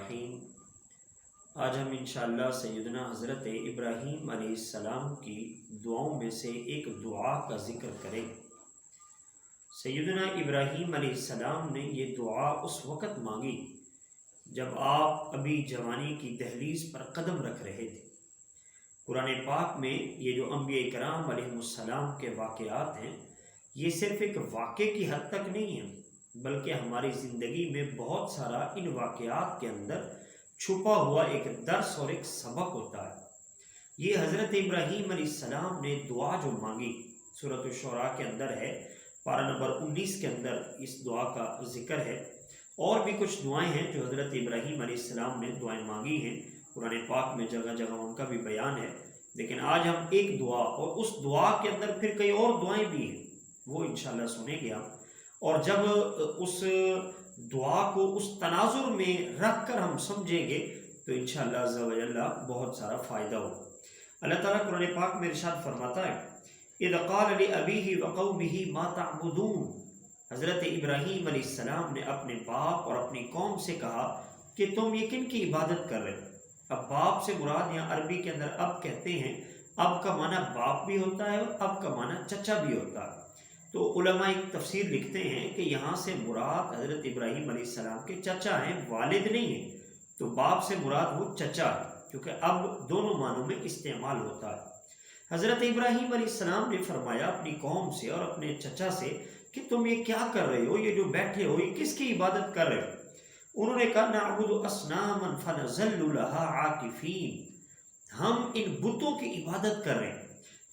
الرحیم۔ آج ہم انشاءاللہ سیدنا حضرت ابراہیم علیہ السلام کی دعاؤں میں سے ایک دعا کا ذکر کریں۔ سیدنا ابراہیم علیہ السلام نے یہ دعا اس وقت مانگی جب آپ ابھی جوانی کی دہلیز پر قدم رکھ رہے تھے۔ قرآن پاک میں یہ جو انبیاء کرام علیہ السلام کے واقعات ہیں، یہ صرف ایک واقعے کی حد تک نہیں ہیں، بلکہ ہماری زندگی میں بہت سارا ان واقعات کے اندر چھپا ہوا ایک درس اور ایک سبق ہوتا ہے۔ یہ حضرت ابراہیم علیہ السلام نے دعا جو مانگی سورۃ الشعراء کے اندر ہے، پارہ نمبر 19 کے اندر اس دعا کا ذکر ہے۔ اور بھی کچھ دعائیں ہیں جو حضرت ابراہیم علیہ السلام نے دعائیں مانگی ہیں، قرآن پاک میں جگہ جگہ ان کا بھی بیان ہے، لیکن آج ہم ایک دعا اور اس دعا کے اندر پھر کئی اور دعائیں بھی ہیں، وہ انشاءاللہ سنیں گے ہم۔ اور جب اس دعا کو اس تناظر میں رکھ کر ہم سمجھیں گے تو انشاءاللہ عز و جل بہت سارا فائدہ ہو۔ اللہ تعالیٰ قرآن پاک میں ارشاد فرماتا ہے، اذ قال لأبیہ وقومہ ما تعبدون۔ حضرت ابراہیم علیہ السلام نے اپنے باپ اور اپنی قوم سے کہا کہ تم یہ کن کی عبادت کر رہے ہو؟ اب باپ سے مراد یہاں عربی کے اندر اب کہتے ہیں، اب کا معنی باپ بھی ہوتا ہے اور اب کا معنی چچا بھی ہوتا ہے۔ تو علماء ایک تفسیر لکھتے ہیں کہ یہاں سے مراد حضرت ابراہیم علیہ السلام کے چچا ہیں، والد نہیں ہیں، تو باپ سے مراد وہ چچا ہے، کیونکہ اب دونوں معنوں میں استعمال ہوتا ہے۔ حضرت ابراہیم علیہ السلام نے فرمایا اپنی قوم سے اور اپنے چچا سے کہ تم یہ کیا کر رہے ہو، یہ جو بیٹھے ہو یہ کس کی عبادت کر رہے ہو؟ انہوں نے کہا نعبد اصناما فنظل لها عاکفین، ہم ان بتوں کی عبادت کر رہے ہیں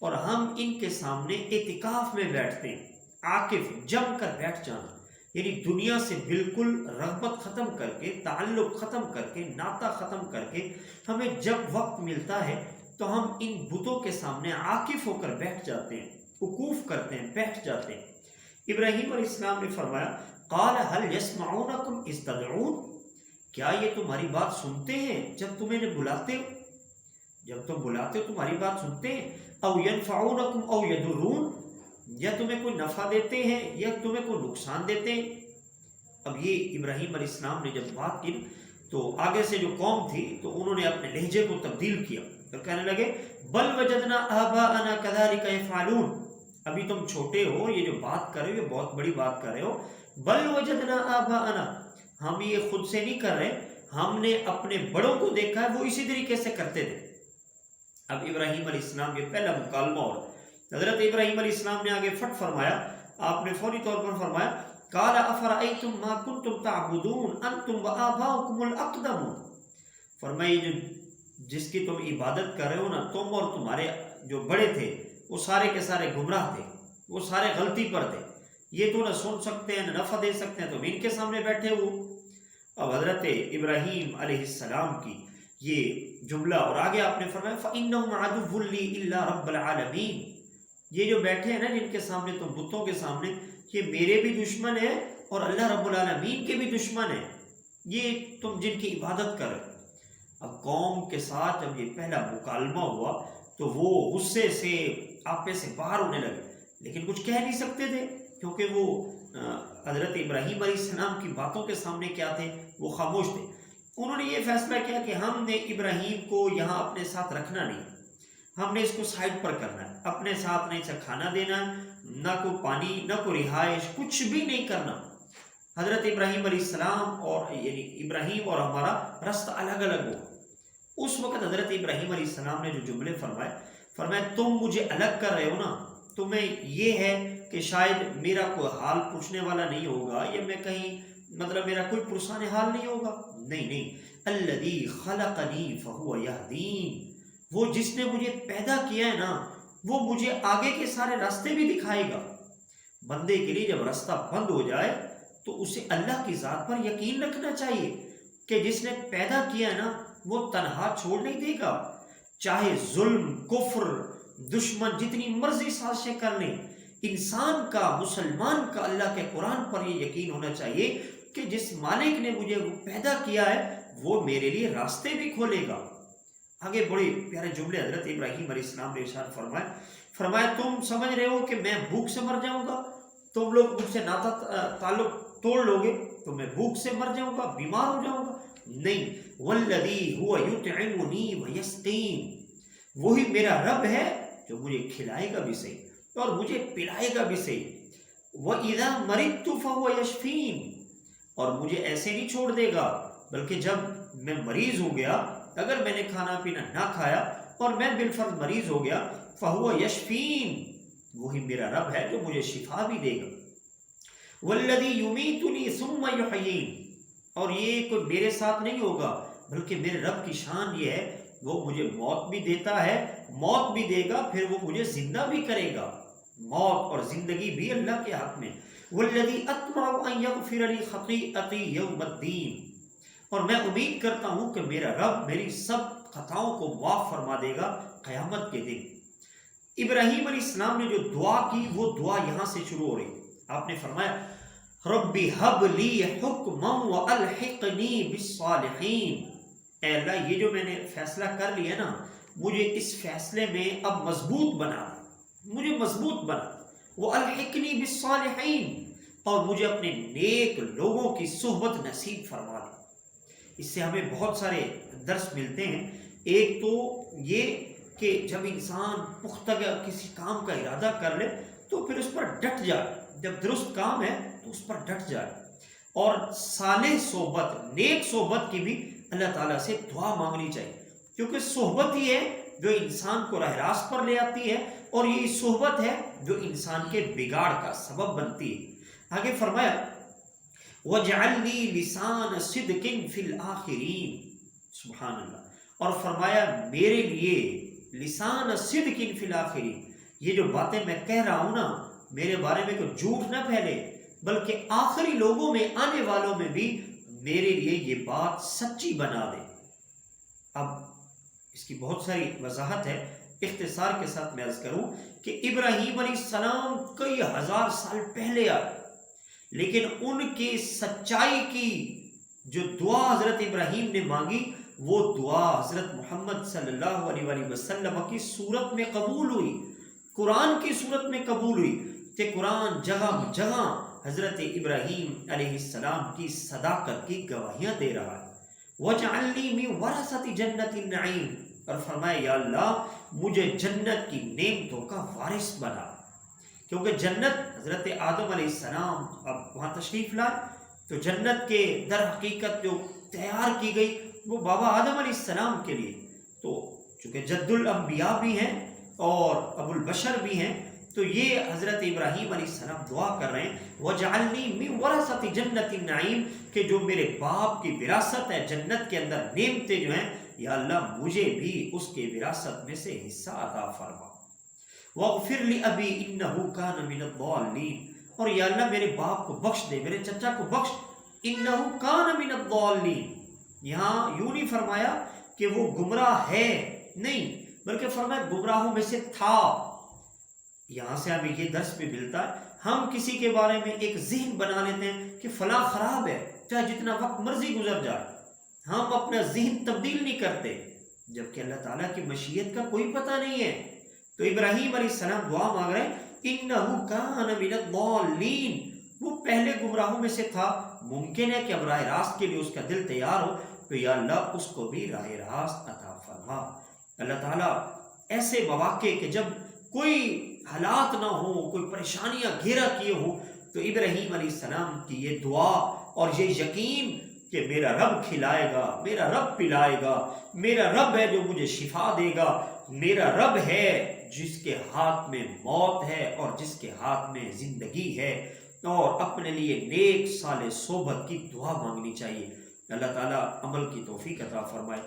اور ہم ان کے سامنے اعتکاف میں بیٹھتے ہیں۔ عاکف جم کر بیٹھ جانا، یعنی دنیا سے بالکل رغبت ختم کر کے، تعلق ختم کر کے، ناطہ ختم کر کے، ہمیں جب وقت ملتا ہے تو ہم ان بتوں کے سامنے عاکف ہو کر بیٹھ جاتے ہیں، وقوف کرتے ہیں، بیٹھ جاتے ہیں۔ ابراہیم علیہ السلام نے فرمایا قال هل يسمعونكم اذ تدعون، کیا یہ تمہاری بات سنتے ہیں جب تم انہیں بلاتے ہو؟ جب تم بلاتے ہو تمہاری بات سنتے ہیں؟ او ينفعونكم او يضرون، یا تمہیں کوئی نفع دیتے ہیں یا تمہیں کوئی نقصان دیتے ہیں؟ اب یہ ابراہیم علیہ السلام نے جب بات کی تو آگے سے جو قوم تھی تو انہوں نے اپنے لہجے کو تبدیل کیا اور کہنے لگے بل وجدنا آباءنا كذلك يفعلون، ابھی تم چھوٹے ہو، یہ جو بات کر رہے ہو یہ بہت بڑی بات کر رہے ہو۔ بل وجدنا آباءنا، ہم یہ خود سے نہیں کر رہے، ہم نے اپنے بڑوں کو دیکھا ہے وہ اسی طریقے سے کرتے تھے۔ اب ابراہیم علیہ السلام یہ پہلا مکالمہ، اور حضرت ابراہیم علیہ السلام نے آگے فٹ فرمایا، آپ نے فوری طور پر فرمایا قال افرأیتم ما کنتم تعبدون انتم وآباؤکم الاقدمون، فرمایا جس کی تم عبادت کر رہے ہو نا، تم اور تمہارے جو بڑے تھے وہ سارے کے سارے گمراہ تھے، وہ سارے غلطی پر تھے، یہ تو نہ سن سکتے ہیں نہ نفع دے سکتے ہیں، تم ان کے سامنے بیٹھے ہو۔ اب حضرت ابراہیم علیہ السلام کی یہ جملہ اور آگے آپ نے فرمایا فَإِنَّهُمْ عَدُوٌّ لِّي إِلَّا رَبَّ الْعَالَمِينَ، یہ جو بیٹھے ہیں نا جن کے سامنے، تم بتوں کے سامنے، یہ میرے بھی دشمن ہیں اور اللہ رب العالمین کے بھی دشمن ہیں، یہ تم جن کی عبادت کر رہے۔ اب قوم کے ساتھ جب یہ پہلا مکالمہ ہوا تو وہ غصے سے آپے سے باہر ہونے لگے، لیکن کچھ کہہ نہیں سکتے تھے کیونکہ وہ حضرت ابراہیم علیہ السلام کی باتوں کے سامنے کیا تھے، وہ خاموش تھے۔ انہوں نے یہ فیصلہ کیا کہ ہم نے ابراہیم کو یہاں اپنے ساتھ رکھنا نہیں، ہم نے اس کو سائڈ پر کرنا ہے، اپنے ساتھ نہیں سے کھانا دینا، نہ کوئی پانی، نہ کوئی رہائش، کچھ بھی نہیں کرنا۔ حضرت ابراہیم علیہ السلام اور یعنی ابراہیم اور ہمارا رستہ الگ الگ ہو۔ اس وقت حضرت ابراہیم علیہ السلام نے جو جملے فرمائے تم مجھے الگ کر رہے ہو نا، تمہیں یہ ہے کہ شاید میرا کوئی حال پوچھنے والا نہیں ہوگا، یا میں کہیں مطلب میرا کوئی پرسان حال نہیں ہوگا، نہیں، الذی خلقنی فہو یہدین، وہ جس نے مجھے پیدا کیا ہے نا وہ مجھے آگے کے سارے راستے بھی دکھائے گا۔ بندے کے لیے جب راستہ بند ہو جائے تو اسے اللہ کی ذات پر یقین رکھنا چاہیے کہ جس نے پیدا کیا ہے نا وہ تنہا چھوڑ نہیں دے گا، چاہے ظلم، کفر، دشمن جتنی مرضی سازشیں کر لیں، انسان کا، مسلمان کا اللہ کے قرآن پر یہ یقین ہونا چاہیے کہ جس مالک نے مجھے وہ پیدا کیا ہے وہ میرے لیے راستے بھی کھولے گا۔ آگے بڑے پیارے جملے حضرت ابراہیم علیہ السلام نے ارشاد فرمایا تم سمجھ رہے ہو کہ میں بھوک سے مر جاؤں گا، تم لوگ مجھ سے ناطہ تعلق توڑ لو گے تو میں بھوک سے مر جاؤں گا، بیمار ہو جاؤں گا؟ نہیں، والذی هو یطعمنی ویسقین، وہی میرا رب ہے جو مجھے کھلائے گا بھی صحیح اور مجھے پلائے گا بھی صحیح، وَإِذَا مَرِضْتُ فَهُوَ يَشْفِينِ، اور مجھے ایسے نہیں چھوڑ دے گا بلکہ جب میں مریض ہو گیا، اگر میں نے کھانا پینا نہ کھایا اور میں بالفرض مریض ہو گیا، فَهُوَ يَشْفِينِ، وہی میرا رب ہے جو مجھے شفا بھی دے گا، وَالَّذِي يُمِيتُنِي ثُمَّ يُحْيِينِ، اور یہ کوئی میرے ساتھ نہیں ہوگا بلکہ میرے رب کی شان یہ ہے وہ مجھے موت بھی دیتا ہے، موت بھی دے گا، پھر وہ مجھے زندہ بھی کرے گا، موت اور زندگی بھی اللہ کے حق میں، والذی اطمع ان یغفر لی خطیئتی یوم الدین، اور میں امید کرتا ہوں کہ میرا رب میری سب خطاؤں کو معاف فرما دے گا قیامت کے دن۔ ابراہیم علیہ السلام نے جو دعا کی وہ دعا یہاں سے شروع ہو رہی، آپ نے فرمایا ربی حب لی حکما والحقنی بالصالحین، اے اللہ یہ جو میں نے فیصلہ کر لیا نا، مجھے اس فیصلے میں اب مضبوط بنا، مجھے مضبوط بنا، والحقنی بالصالحین، اور مجھے اپنے نیک لوگوں کی صحبت نصیب فرما دے۔ اس سے ہمیں بہت سارے درس ملتے ہیں۔ ایک تو یہ کہ جب انسان پختہ کسی کام کا ارادہ کر لے تو پھر اس پر ڈٹ جائے، جب درست کام ہے تو اس پر ڈٹ جائے، اور صالح صحبت، نیک صحبت کی بھی اللہ تعالیٰ سے دعا مانگنی چاہیے، کیونکہ صحبت ہی ہے جو انسان کو راہ راست پر لے آتی ہے، اور یہی صحبت ہے جو انسان کے بگاڑ کا سبب بنتی ہے۔ آگے فرمایا وَجْعَلْ لِي لِسَانَ صِدْقٍ فِي الْآخِرِينَ، سبحان اللہ، اور فرمایا میرے لیے لسان صدق فی الآخرین، یہ جو باتیں میں کہہ رہا ہوں نا، میرے بارے میں کوئی جھوٹ نہ پھیلے بلکہ آخری لوگوں میں آنے والوں میں بھی میرے لیے یہ بات سچی بنا دے۔ اب اس کی بہت ساری وضاحت ہے، اختصار کے ساتھ میں عرض کروں کہ ابراہیم علیہ السلام کئی ہزار سال پہلے آئے، لیکن ان کی سچائی کی جو دعا حضرت ابراہیم نے مانگی وہ دعا حضرت محمد صلی اللہ علیہ وآلہ وسلم کی صورت میں قبول ہوئی، قرآن کی صورت میں قبول ہوئی، کہ قرآن جگہ جگہ حضرت ابراہیم علیہ السلام کی صداقت کی گواہیاں دے رہا ہے۔ وَجْعَلْنِي مِن وَرَثَةِ جَنَّةِ النَّعِيمِ، اور فرمایا یا اللہ مجھے جنت کی نعمتوں کا وارث بنا، کیونکہ جنت حضرت آدم علیہ السلام اب وہاں تشریف لائے تو جنت کے در حقیقت جو تیار کی گئی وہ بابا آدم علیہ السلام کے لیے، تو چونکہ جد الانبیاء بھی ہیں اور ابو البشر بھی ہیں، تو یہ حضرت ابراہیم علیہ السلام دعا کر رہے ہیں وَجْعَلْنِي مِن وَرَثَةِ جَنَّةِ النَّعِيمِ، کہ جو میرے باپ کی وراثت ہے جنت کے اندر نعمتیں جو ہیں، یا اللہ مجھے بھی اس کے وراثت میں سے حصہ عطا فرما۔ وَاغْفِرْ لِأَبِي إِنَّهُ كَانَ مِنَ الضَّالِّينَ، اور یا اللہ میرے باپ کو بخش دے، میرے چچا کو بخش، إِنَّهُ كَانَ مِنَ الضَّالِّينَ، یہاں یوں نہیں فرمایا کہ وہ گمراہ ہے، نہیں، بلکہ فرمایا گمراہوں میں سے تھا۔ یہاں سے ہمیں یہ درس بھی ملتا ہے، ہم کسی کے بارے میں ایک ذہن بنا لیتے ہیں کہ فلاں خراب ہے، چاہے جتنا وقت مرضی گزر جائے، ہم اپنا ذہن تبدیل نہیں کرتے، جبکہ اللہ تعالیٰ کی مشیت کا کوئی پتہ نہیں ہے۔ تو ابراہیم علیہ السلام دعا مانگ رہے ہیں إِنَّهُ كَانَ مِنَ الضَّالِّينَ، وہ پہلے گمراہوں میں سے تھا، ممکن ہے کہ اب راہ راست کے لیے اس کا دل تیار ہو، تو یا اللہ اس کو بھی راہ راست عطا فرما۔ اللہ تعالیٰ ایسے مواقع کہ جب کوئی حالات نہ ہو، کوئی پریشانیاں گھیرا کیے ہوں، تو ابراہیم علیہ السلام کی یہ دعا اور یہ یقین کہ میرا رب کھلائے گا، میرا رب پلائے گا، میرا رب ہے جو مجھے شفا دے گا، میرا رب ہے جس کے ہاتھ میں موت ہے اور جس کے ہاتھ میں زندگی ہے، اور اپنے لیے نیک صالح صحبت کی دعا مانگنی چاہیے۔ اللہ تعالیٰ عمل کی توفیق عطا فرمائے۔